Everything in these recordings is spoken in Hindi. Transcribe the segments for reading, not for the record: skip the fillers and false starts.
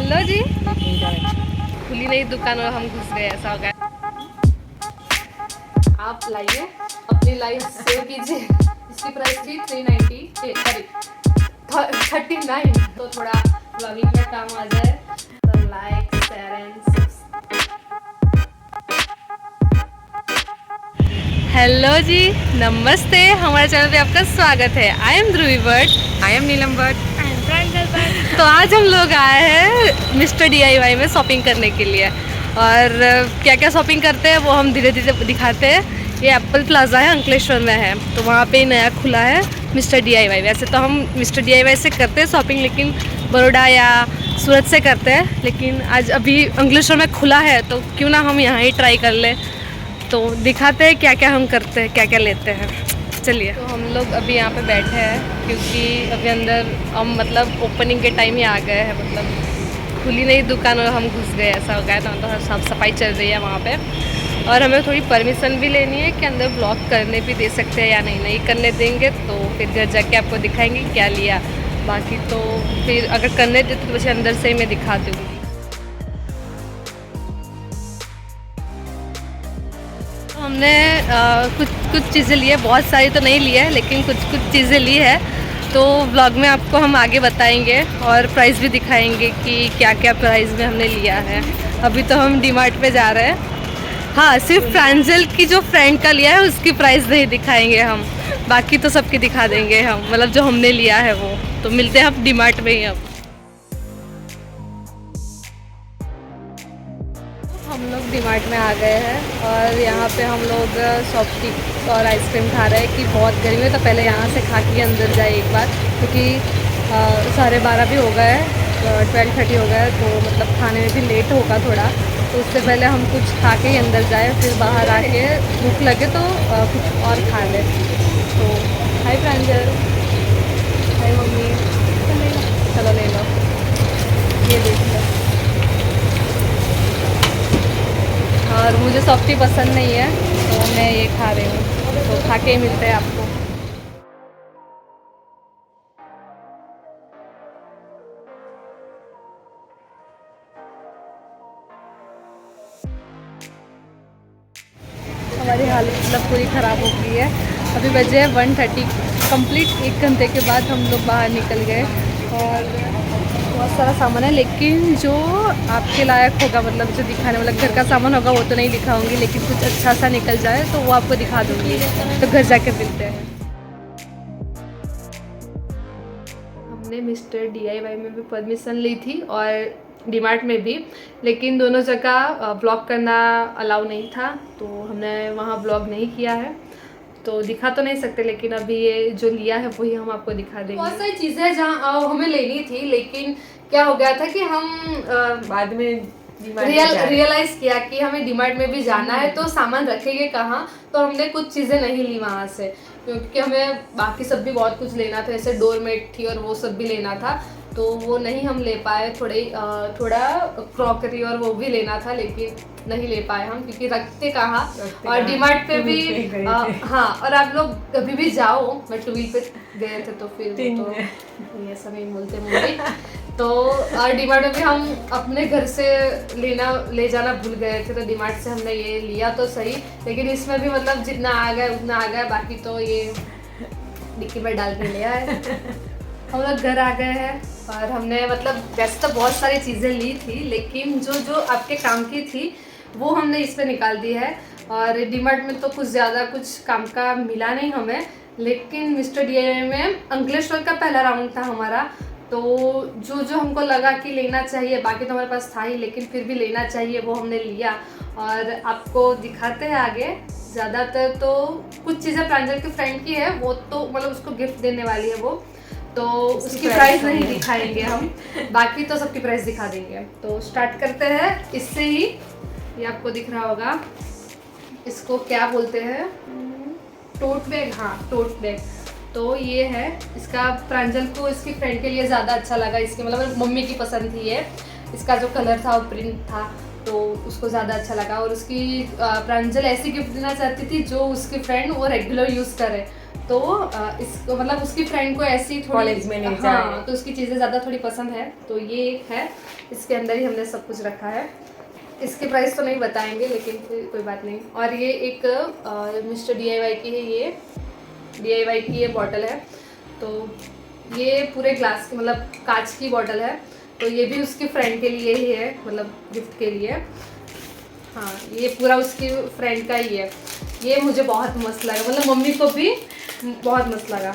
हेलो जी। खुली नहीं दुकान और हम घुस गए, ऐसा हो गया। आप लाइए, अपनी लाइफ सेव कीजिए। इसकी प्राइस थी 390, सॉरी 39। तो थोड़ा ब्लॉगिंग में काम आ जाए तो लाइक शेयर एंड हेलो जी, नमस्ते। हमारे चैनल पे आपका स्वागत है। I am Dhruvi Bhatt. I am Neelam Bhatt. तो आज हम लोग आए हैं मिस्टर DIY में शॉपिंग करने के लिए, और क्या क्या शॉपिंग करते हैं वो हम धीरे धीरे दिखाते हैं। ये एप्पल प्लाजा है, अंकलेश्वर में है, तो वहाँ पे नया खुला है मिस्टर DIY। वैसे तो हम मिस्टर DIY से करते हैं शॉपिंग, लेकिन बड़ौदा या सूरत से करते हैं, लेकिन आज अभी अंकलेश्वर में खुला है तो क्यों ना हम यहाँ ही ट्राई कर लें। तो दिखाते हैं क्या क्या हम करते हैं, क्या क्या लेते हैं। चलिए। तो हम लोग अभी यहाँ पे बैठे हैं क्योंकि अभी अंदर हम मतलब ओपनिंग के टाइम ही आ गए हैं, मतलब खुली नहीं दुकान और हम घुस गए, ऐसा हो गया था। तो साफ सफाई चल रही है वहाँ पे, और हमें थोड़ी परमिशन भी लेनी है कि अंदर ब्लॉग करने भी दे सकते हैं या नहीं करने देंगे। तो फिर घर जाके आपको दिखाएंगे क्या लिया। बाकी तो फिर अगर करने देते तो वैसे अंदर से ही मैं दिखा दूँगी। हमने कुछ चीज़ें ली है, बहुत सारी तो नहीं ली है, लेकिन कुछ चीज़ें ली है। तो व्लॉग में आपको हम आगे बताएंगे और प्राइस भी दिखाएंगे कि क्या क्या प्राइस में हमने लिया है। अभी तो हम डीमार्ट पे जा रहे हैं। हाँ, सिर्फ प्रांजल की जो फ्रेंड का लिया है उसकी प्राइस नहीं दिखाएंगे हम, बाकी तो सबकी दिखा देंगे हम, मतलब जो हमने लिया है वो। तो मिलते हैं हम डीमार्ट में ही। अब हम लोग डीमार्ट में आ गए हैं और यहाँ पे हम लोग सॉफ्ट और आइसक्रीम खा रहे हैं कि बहुत गर्मी है, तो पहले यहाँ से खा के अंदर जाए एक बार, क्योंकि 12:30 भी हो गए, 12:30 हो गए, तो मतलब खाने में भी लेट होगा थोड़ा। तो उससे पहले हम कुछ खा के ही अंदर जाए, फिर बाहर आके भूख लगे तो कुछ और खा ले। तो हाय प्रांजल, हाय मम्मी, चलो ले लो, ये देख लो। और मुझे सॉफ्टी पसंद नहीं है तो मैं ये खा रही हूँ, तो खा के ही मिलते हैं आपको। हमारी हालत मतलब पूरी ख़राब हो गई है। अभी बजे है 1:30, कंप्लीट 1 घंटे के बाद हम लोग बाहर निकल गए, और बहुत सारा सामान है, लेकिन जो आपके लायक होगा, मतलब जो दिखाने वाला घर का सामान होगा वो तो नहीं दिखाऊंगी, लेकिन कुछ अच्छा सा निकल जाए तो वो आपको दिखा दूंगी। तो घर जाके मिलते हैं। हमने मिस्टर DIY में भी परमिशन ली थी और डीमार्ट में भी, लेकिन दोनों जगह ब्लॉग करना अलाउ नहीं था, तो हमने वहाँ ब्लॉग नहीं किया है। तो दिखा तो नहीं सकते, लेकिन अभी ये जो लिया है वही हम आपको दिखा देंगे। बहुत सारी चीज़ें हैं जहाँ हमें लेनी थी, लेकिन क्या हो गया था कि हम बाद में रियलाइज किया कि हमें डीमार्ट में भी जाना है, तो सामान रखेंगे कहाँ। तो हमने कुछ चीज़ें नहीं ली वहाँ से, क्योंकि हमें बाकी सब भी बहुत कुछ लेना था, जैसे डोरमेट थी और वो सब भी लेना था, तो वो नहीं हम ले पाए। थोड़ा क्रॉकरी और वो भी लेना था, लेकिन नहीं ले पाए हम, क्योंकि रखते कहाँ। और डीमार्ट पे भी हाँ, और आप लोग कभी भी जाओ, मैं 2 व्हील पे गए थे तो फिर तो ये सब नहीं बोलते मुझे। तो और डीमार्ट में भी हम अपने घर से ले जाना भूल गए थे, तो डीमार्ट से हमने ये लिया तो सही, लेकिन इसमें भी मतलब जितना आ गया उतना आ गया, बाकी तो ये डिक्की में डाल के लिया है। हम लोग घर आ गए हैं, और हमने मतलब वैसे तो बहुत सारी चीज़ें ली थी, लेकिन जो जो आपके काम की थी वो हमने इस पे निकाल दी है। और डीमार्ट में तो कुछ ज़्यादा कुछ काम का मिला नहीं हमें, लेकिन मिस्टर DIY में अंकलेश्वर का पहला राउंड था हमारा, तो जो जो हमको लगा कि लेना चाहिए, बाकी तो हमारे पास था ही, लेकिन फिर भी लेना चाहिए वो हमने लिया। और आपको दिखाते हैं आगे। ज़्यादातर तो कुछ चीज़ें प्रांजल की फ्रेंड की है, वो तो मतलब उसको गिफ्ट देने वाली है वो, तो उसकी प्राइस नहीं दिखाएंगे हम, बाकी तो सबकी प्राइस दिखा देंगे। तो स्टार्ट करते हैं इससे ही। ये आपको दिख रहा होगा, इसको क्या बोलते हैं, टोट बैग। हाँ, टोट बैग। तो ये है, इसका प्रांजल को इसकी फ्रेंड के लिए ज़्यादा अच्छा लगा, इसके मतलब मम्मी की पसंद थी ये, इसका जो कलर था वो प्रिंट था, तो उसको ज़्यादा अच्छा लगा। और उसकी प्रांजल ऐसी गिफ्ट देना चाहती थी जो उसकी फ्रेंड वो रेगुलर यूज़ करे, तो इसको मतलब उसकी फ्रेंड को ऐसी थोड़ी कॉलेज में ले हाँ जाए। तो उसकी चीज़ें ज़्यादा थोड़ी पसंद है, तो ये एक है, इसके अंदर ही हमने सब कुछ रखा है। इसके प्राइस तो नहीं बताएंगे लेकिन फिर कोई बात नहीं। और ये एक मिस्टर DIY की है, ये DIY की ये बॉटल है, तो ये पूरे ग्लास की मतलब कांच की बॉटल है, तो ये भी उसकी फ्रेंड के लिए ही है, मतलब गिफ्ट के लिए। हाँ ये पूरा उसकी फ्रेंड का ही है। ये मुझे बहुत मस्त लगा, मतलब मम्मी को भी बहुत मस्त लगा।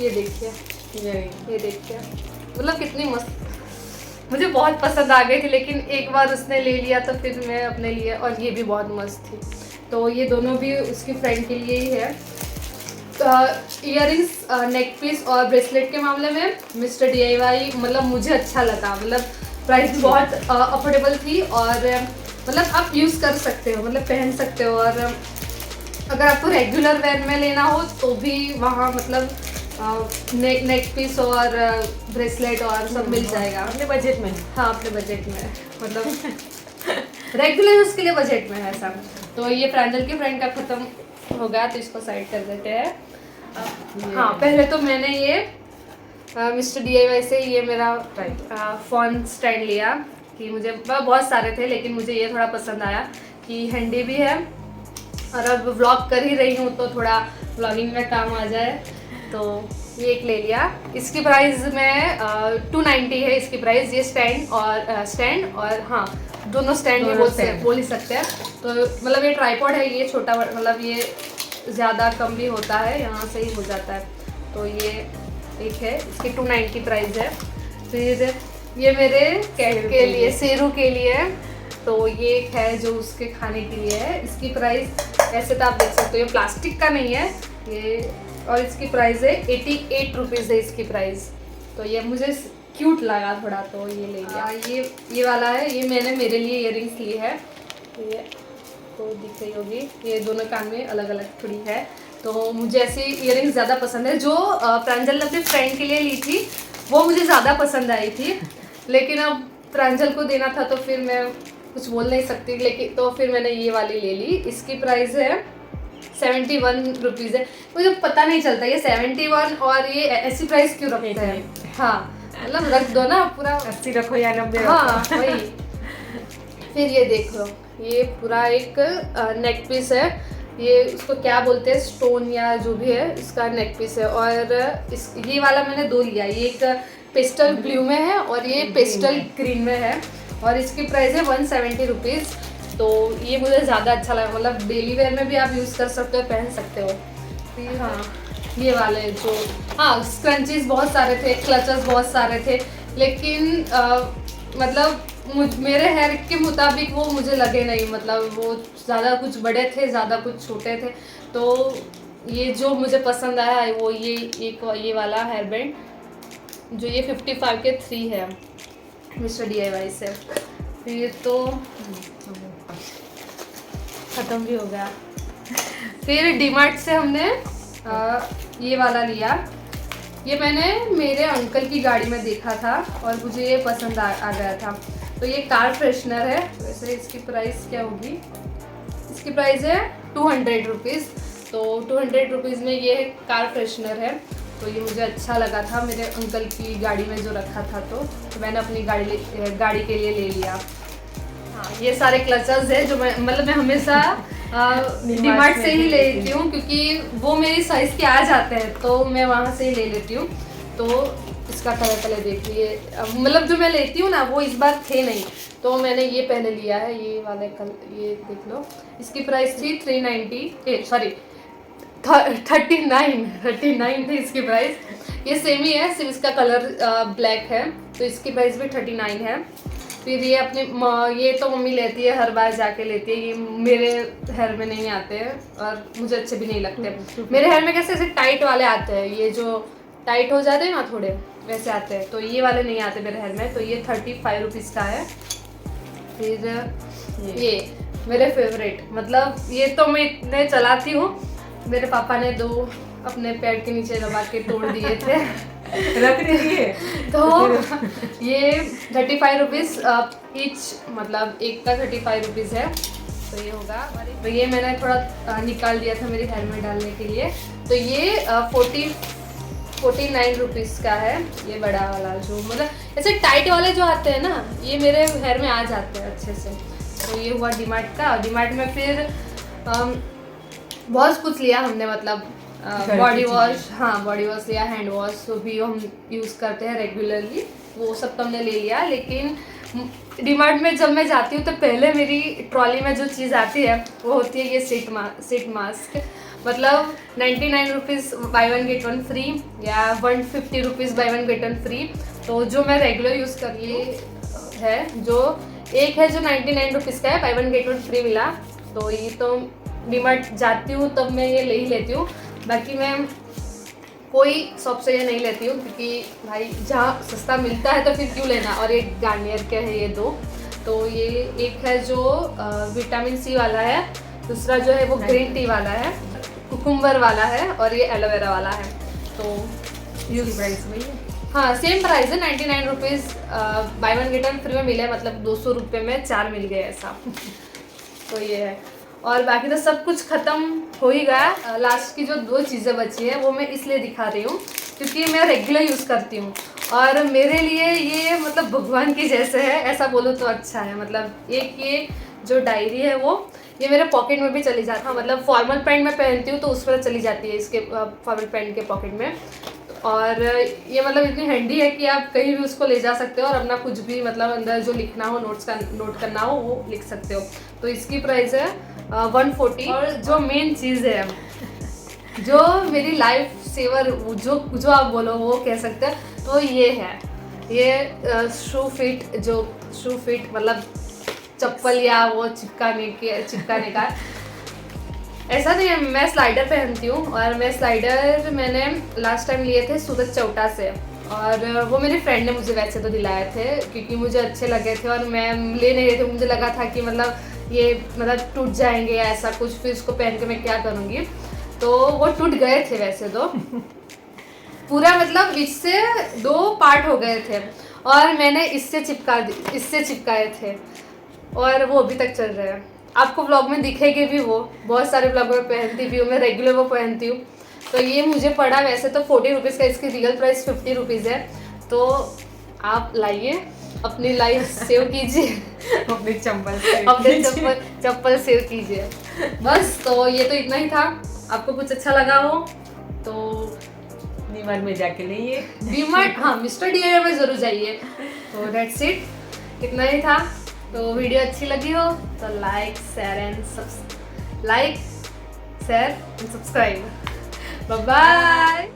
ये देखिए, ये देखिए मतलब कितनी मस्त, मुझे बहुत पसंद आ गई थी, लेकिन एक बार उसने ले लिया तो फिर मैं अपने लिए, और ये भी बहुत मस्त थी। तो ये दोनों भी उसकी फ्रेंड के लिए ही है। इयररिंग्स, नेक पीस और ब्रेसलेट के मामले में मिस्टर DIY मतलब मुझे अच्छा लगा, मतलब प्राइस भी बहुत अफोर्डेबल थी, और मतलब आप यूज़ कर सकते हो, मतलब पहन सकते हो, और अगर आपको रेगुलर वेयर में लेना हो तो भी वहाँ मतलब नेक पीस और ब्रेसलेट और सब मिल जाएगा अपने बजट में। हाँ अपने बजट में, मतलब रेगुलर यूज़ के लिए बजट में है ऐसा। तो ये प्रांजल की फ्रेंड का ख़त्म हो गया, तो इसको साइड कर देते हैं। हाँ पहले तो मैंने ये मिस्टर DIY से ये मेरा फ़ोन स्टैंड लिया, कि मुझे बहुत सारे थे लेकिन मुझे ये थोड़ा पसंद आया कि हैंडी भी है, और अब व्लॉग कर ही रही हूँ तो थोड़ा व्लॉगिंग में काम आ जाए, तो ये एक ले लिया। इसकी प्राइस में 290 है इसकी प्राइस। ये स्टैंड और हाँ दोनों स्टैंड बोल ही सकते हैं। तो मतलब ये ट्राइपॉड है, ये छोटा मतलब ये ज़्यादा कम भी होता है, यहाँ से ही हो जाता है। तो ये एक है, इसकी 290 प्राइस है। फिर ये मेरे कैट के लिए, शेरू के लिए, तो ये एक है जो उसके खाने के लिए है। इसकी प्राइस ऐसे तो आप देख सकते हो, ये प्लास्टिक का नहीं है ये, और इसकी प्राइस है 88 रुपीज़ है इसकी प्राइस। तो ये मुझे क्यूट लगा थोड़ा, तो ये ले लिया। ये वाला है, ये मैंने मेरे लिए इयररिंग्स ली है, ये तो दिख रही होगी, ये दोनों कान में अलग अलग थोड़ी है। तो मुझे ऐसी इयररिंग्स ज़्यादा पसंद है। जो प्रांजल ने अपने फ्रेंड के लिए ली थी वो मुझे ज़्यादा पसंद आई थी, लेकिन अब प्रांजल को देना था तो फिर मैं कुछ बोल नहीं सकती, लेकिन तो फिर मैंने ये वाली ले ली। इसकी प्राइस है 71 रुपीज़ है। मुझे पता नहीं चलता ये 71 और ये ऐसी प्राइस क्यों रखते हैं। हाँ मतलब रख दो ना पूरा, 80 रखो या 90 रखो। हाँ वही। फिर ये देख लो, ये पूरा एक नेक पीस है, ये उसको क्या बोलते हैं, स्टोन या जो भी है, इसका नेक पीस है। और ये वाला मैंने दो लिया, ये एक पेस्टल ब्लू में है और ये पेस्टल ग्रीन में है, और इसकी प्राइस है 170 रुपीज़। तो ये मुझे ज़्यादा अच्छा लगा, मतलब डेली वेयर में भी आप यूज़ कर सकते हो, पहन सकते हो। फिर हाँ ये वाले जो, हाँ स्क्रंचीज बहुत सारे थे, क्लचेस बहुत सारे थे, लेकिन मतलब मेरे हेयर के मुताबिक वो मुझे लगे नहीं, मतलब वो ज़्यादा कुछ बड़े थे, ज़्यादा कुछ छोटे थे। तो ये जो मुझे पसंद आया वो ये वाला हेयर बैंड, जो ये 55 के 3 है मिस्टर DIY से। फिर तो ख़त्म भी हो गया। फिर डीमार्ट से हमने ये वाला लिया, ये मैंने मेरे अंकल की गाड़ी में देखा था और मुझे ये पसंद आ गया था। तो ये कार फ्रेशनर है। वैसे इसकी प्राइस क्या होगी, इसकी प्राइस है 200 रुपीज़। तो 200 रुपीज़ में ये कार फ्रेशनर है। तो ये मुझे अच्छा लगा था, मेरे अंकल की गाड़ी में जो रखा था, तो मैंने अपनी गाड़ी के लिए ले लिया। हाँ ये सारे क्लचर्स है जो मैं हमेशा डीमार्ट से ही ले लेती हूँ, क्योंकि वो मेरी साइज़ के आ जाते हैं तो मैं वहाँ से ही ले लेती हूँ। तो इसका कलर देखिए, मतलब जो मैं लेती हूँ ना वो इस बार थे नहीं, तो मैंने ये पहले लिया है, ये वाले ये देख लो। इसकी प्राइस थी 39 थी इसकी प्राइस। ये सेम ही है, सिर्फ इसका कलर ब्लैक है, तो इसकी प्राइस भी 39 है। फिर ये ये तो मम्मी लेती है, हर बार जाके लेती है। ये मेरे हेयर में नहीं आते हैं और मुझे अच्छे भी नहीं लगते। मेरे हेयर में कैसे ऐसे टाइट वाले आते हैं, ये जो टाइट हो जाते हैं ना थोड़े, वैसे आते हैं, तो ये वाले नहीं आते मेरे हेयर में। तो ये 35 रुपीज़ का है। फिर ये मेरे फेवरेट, मतलब ये तो मैं इतने चलाती हूँ, मेरे पापा ने 2 अपने पैर के नीचे दबा के तोड़ दिए थे रख दीजिए। तो ये 35 रुपीज़ ईच, मतलब एक का 35 रुपीज़ है। तो ये होगा। तो ये मैंने थोड़ा निकाल दिया था मेरे हेयर में डालने के लिए। तो ये 49 रुपीज़ का है। ये बड़ा वाला जो मतलब ऐसे टाइट वाले जो आते हैं ना, ये मेरे हेयर में आ जाते हैं अच्छे से। तो ये हुआ डीमार्ट का। डीमार्ट में फिर बहुत कुछ लिया हमने, मतलब बॉडी वॉश, हाँ बॉडी वॉश लिया, हैंड वॉश जो भी हम यूज़ करते हैं रेगुलरली, वो सब तो हमने ले लिया। लेकिन डीमार्ट में जब मैं जाती हूँ तो पहले मेरी ट्रॉली में जो चीज़ आती है वो होती है ये सीट मास्क। मतलब 99 रुपीज़ बाई 1 गेट 1 फ्री, या 150 रुपीज़ बाई 1 गेट 1 फ्री। तो जो मैं रेगुलर यूज़ कर रही है, जो एक है जो 99 रुपीज़ का है, बाई 1 गेट 1 फ्री मिला। तो ये तो डीमार्ट जाती हूँ तब मैं ये ले ही लेती हूँ, बाकी मैं कोई शॉप से ये नहीं लेती हूँ, क्योंकि भाई जहाँ सस्ता मिलता है तो फिर क्यों लेना। और एक गार्नियर के है ये दो। तो ये एक है जो विटामिन सी वाला है, दूसरा जो है वो ग्रीन टी वाला है, कुकुम्बर वाला है, और ये एलोवेरा वाला है। तो यूज प्राइस वही है। हाँ सेम प्राइस है, 99 रुपीज़ बाई 1 गेट 1 फ्री में मिले, मतलब 200 रुपये में 4 मिल गए ऐसा। तो ये है। और बाकी तो सब कुछ ख़त्म हो ही गया। लास्ट की जो 2 चीज़ें बची हैं वो मैं इसलिए दिखा रही हूँ क्योंकि मैं रेगुलर यूज़ करती हूँ, और मेरे लिए ये मतलब भगवान की जैसे है, ऐसा बोलो तो अच्छा है। मतलब एक ये जो डायरी है वो ये मेरे पॉकेट में भी चली जाती है। हाँ, मतलब फॉर्मल पैंट में पहनती हूँ तो उस पर चली जाती है, इसके फॉर्मल पैंट के पॉकेट में। और ये मतलब इतनी हैंडी है कि आप कहीं भी उसको ले जा सकते हो और अपना कुछ भी मतलब अंदर जो लिखना हो, नोट करना हो वो लिख सकते हो। तो इसकी प्राइस है 140। और जो मेन चीज़ है, जो मेरी लाइफ सेवर, जो आप बोलो वो कह सकते हैं, तो ये है, ये शू फिट मतलब चप्पल या वो चिपकाने का। ऐसा नहीं है, मैं स्लाइडर पहनती हूँ, और मैं स्लाइडर मैंने लास्ट टाइम लिए थे सूरज चौटा से, और वो मेरी फ्रेंड ने मुझे वैसे तो दिलाए थे क्योंकि मुझे अच्छे लगे थे, और मैं ले नहीं रही थी। मुझे लगा था कि मतलब ये मतलब टूट जाएंगे या ऐसा कुछ, फिर इसको पहन के मैं क्या करूँगी। तो वो टूट गए थे वैसे तो पूरा, मतलब बीच से 2 पार्ट हो गए थे, और मैंने इससे चिपकाए थे, और वो अभी तक चल रहे हैं। आपको व्लॉग में दिखेगी भी, वो बहुत सारे व्लॉग में पहनती भी हूँ मैं, रेगुलर वो पहनती हूँ। तो ये मुझे पड़ा वैसे तो 40 रुपीज़ का, इसकी रियल प्राइस 50 रुपीज़ है। तो आप लाइए, अपनी लाइफ सेव कीजिए अपनी चप्पल सेव कीजिए बस। तो ये तो इतना ही था। आपको कुछ अच्छा लगा हो तो डीमार्ट में जाके लाइए। डीमार्ट, हाँ मिस्टर डीआईवाई में जरूर जाइए। तो डेट्स इट, इतना ही था। तो वीडियो अच्छी लगी हो तो like share and subscribe. Bye bye.